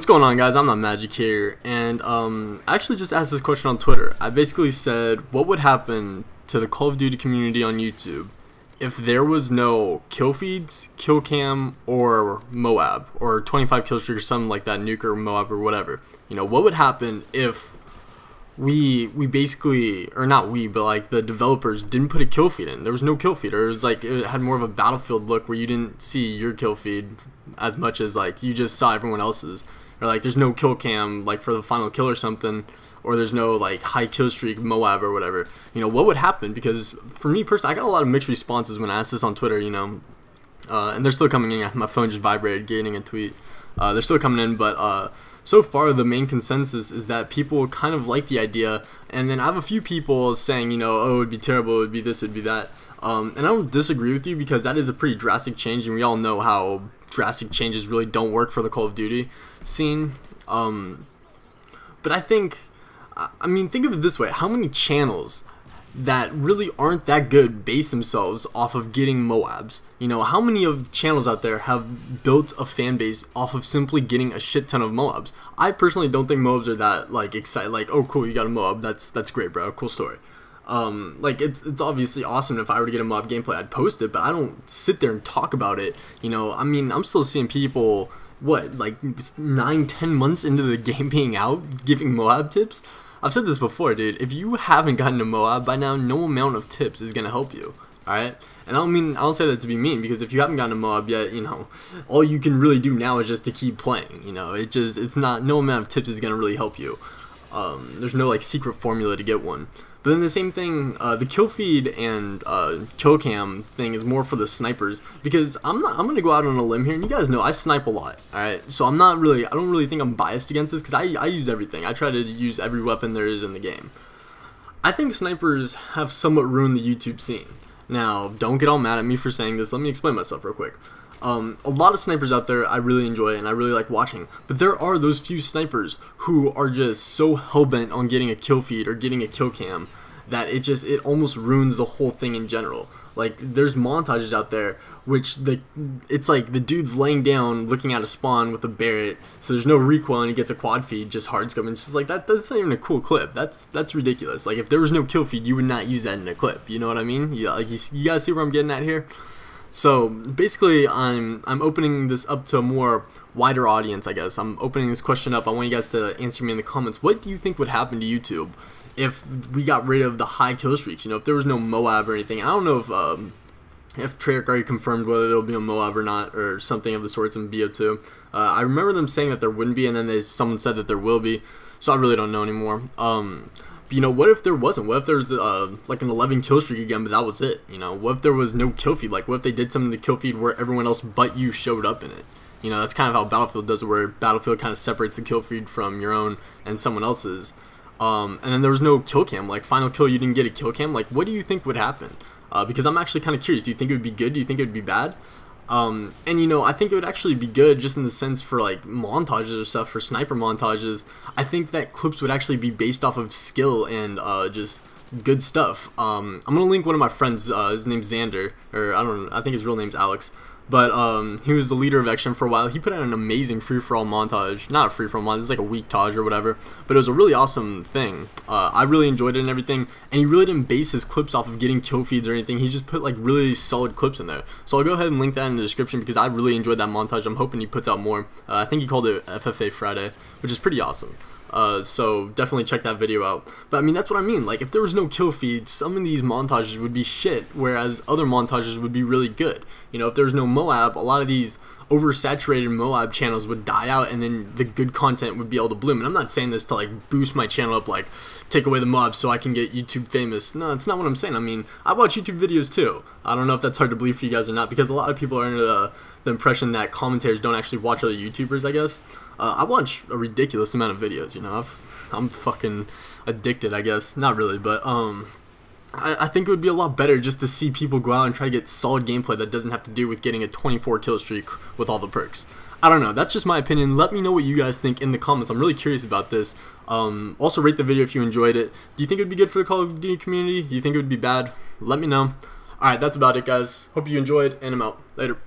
What's going on, guys? ImNotMagic here, and I actually just asked this question on Twitter. I basically said, what would happen to the Call of Duty community on YouTube if there was no kill feeds, kill cam, or MOAB, or 25 kill streak or something like that, nuke or MOAB or whatever? You know, what would happen if we basically, or not we, but like the developers didn't put a kill feed in? There was no kill feed, or it was like it had more of a Battlefield look where you didn't see your kill feed as much as like you just saw everyone else's, or like there's no kill cam like for the final kill or something, or there's no like high kill streak MOAB or whatever. You know, what would happen? Because for me personally, I got a lot of mixed responses when I asked this on Twitter, you know, and they're still coming in. My phone just vibrated getting a tweet. They're still coming in, but so far the main consensus is that people kind of like the idea, and then I have a few people saying, you know, oh, it would be terrible, it would be this, it would be that, and I don't disagree with you, because that is a pretty drastic change, and we all know how drastic changes really don't work for the Call of Duty scene. But I think, I mean, think of it this way: how many channels that really aren't that good base themselves off of getting MOABs? You know, how many of channels out there have built a fan base off of simply getting a shit ton of MOABs? I personally don't think MOABs are that like excited, like, oh cool, you got a MOAB, that's great, bro, cool story. Like it's obviously awesome. If I were to get a MOAB gameplay, I'd post it, but I don't sit there and talk about it. You know, I mean, I'm still seeing people, what, like 9-10 months into the game being out, giving MOAB tips. I've said this before, dude. If you haven't gotten a MOAB by now, no amount of tips is gonna help you. Alright? And I don't say that to be mean, because if you haven't gotten a MOAB yet, you know, all you can really do now is just to keep playing. You know, no amount of tips is gonna really help you. There's no like secret formula to get one. But then the same thing, the kill feed and kill cam thing is more for the snipers, because I'm gonna go out on a limb here, and you guys know I snipe a lot, alright? So I don't really think I'm biased against this, because I use everything. I try to use every weapon there is in the game. I think snipers have somewhat ruined the YouTube scene. Now, don't get all mad at me for saying this. Let me explain myself real quick. A lot of snipers out there I really enjoy and I really like watching, but there are those few snipers who are just so hellbent on getting a kill feed or getting a kill cam that it almost ruins the whole thing in general. Like, there's montages out there which it's like the dude's laying down looking at a spawn with a Barrett, so there's no recoil and he gets a quad feed, just hard scope, and it's just like that's not even a cool clip. That's ridiculous. Like, if there was no kill feed, you would not use that in a clip. You know what I mean? Yeah, like you guys see where I'm getting at here? So basically, I'm opening this up to a more wider audience, I guess. I'm opening this question up. I want you guys to answer me in the comments. What do you think would happen to YouTube if we got rid of the high kill streaks? You know, if there was no MOAB or anything. I don't know if Treyarch already confirmed whether there'll be a MOAB or not, or something of the sorts in BO2. I remember them saying that there wouldn't be, and then someone said that there will be. So I really don't know anymore. You know, what if there wasn't? What if there was like an 11 kill streak again, but that was it? You know, what if there was no kill feed? Like, what if they did something to kill feed where everyone else but you showed up in it? You know, that's kind of how Battlefield does it, where Battlefield kind of separates the kill feed from your own and someone else's. And then there was no kill cam, like final kill, you didn't get a kill cam. Like, what do you think would happen? Because I'm actually kind of curious. Do you think it would be good? Do you think it would be bad? And you know, I think it would actually be good just in the sense for like montages or stuff, for sniper montages. I think that clips would actually be based off of skill and just good stuff. I'm gonna link one of my friends, his name's Xander, or I think his real name's Alex, but he was the leader of Action for a while. He put out an amazing free-for-all montage, not a free-for-all montage, it's like a week-tage or whatever, but it was a really awesome thing. I really enjoyed it and everything, and he really didn't base his clips off of getting kill feeds or anything. He just put like really solid clips in there. So I'll go ahead and link that in the description, because I really enjoyed that montage. I'm hoping he puts out more. I think he called it FFA Friday, which is pretty awesome. So definitely check that video out. But I mean, that's what I mean. Like, if there was no kill feed, some of these montages would be shit, whereas other montages would be really good. You know, if there was no MOAB, a lot of these oversaturated MOAB channels would die out, and then the good content would be able to bloom. And I'm not saying this to like boost my channel up, like take away the MOAB so I can get YouTube famous. No, that's not what I'm saying. I mean, I watch YouTube videos too. I don't know if that's hard to believe for you guys or not, because a lot of people are under the impression that commentators don't actually watch other YouTubers, I guess. I watch a ridiculous amount of videos, you know. I'm fucking addicted, I guess. Not really, but I think it would be a lot better just to see people go out and try to get solid gameplay that doesn't have to do with getting a 24 kill streak with all the perks. I don't know, that's just my opinion. Let me know what you guys think in the comments. I'm really curious about this. Also rate the video if you enjoyed it. Do you think it would be good for the Call of Duty community? Do you think it would be bad? Let me know. Alright, that's about it, guys. Hope you enjoyed, and I'm out. Later.